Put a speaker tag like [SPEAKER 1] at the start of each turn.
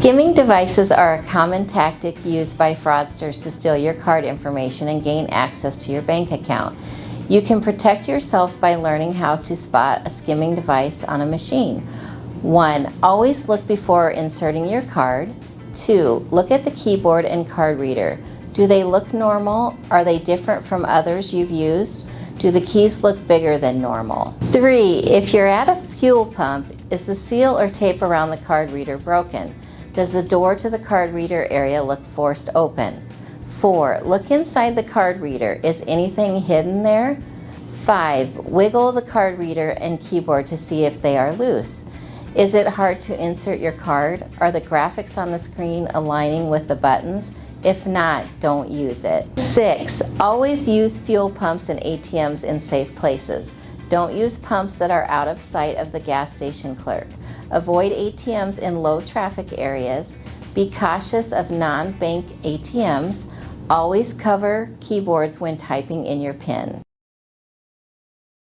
[SPEAKER 1] Skimming devices are a common tactic used by fraudsters to steal your card information and gain access to your bank account. You can protect yourself by learning how to spot a skimming device on a machine. 1. Always look before inserting your card. 2. Look at the keyboard and card reader. Do they look normal? Are they different from others you've used? Do the keys look bigger than normal? 3. If you're at a fuel pump, is the seal or tape around the card reader broken? Does the door to the card reader area look forced open? 4. Look inside the card reader. Is anything hidden there? 5. Wiggle the card reader and keyboard to see if they are loose. Is it hard to insert your card? Are the graphics on the screen aligning with the buttons? If not, don't use it. 6. Always use fuel pumps and ATMs in safe places. Don't use pumps that are out of sight of the gas station clerk. Avoid ATMs in low traffic areas. Be cautious of non-bank ATMs. Always cover keyboards when typing in your PIN.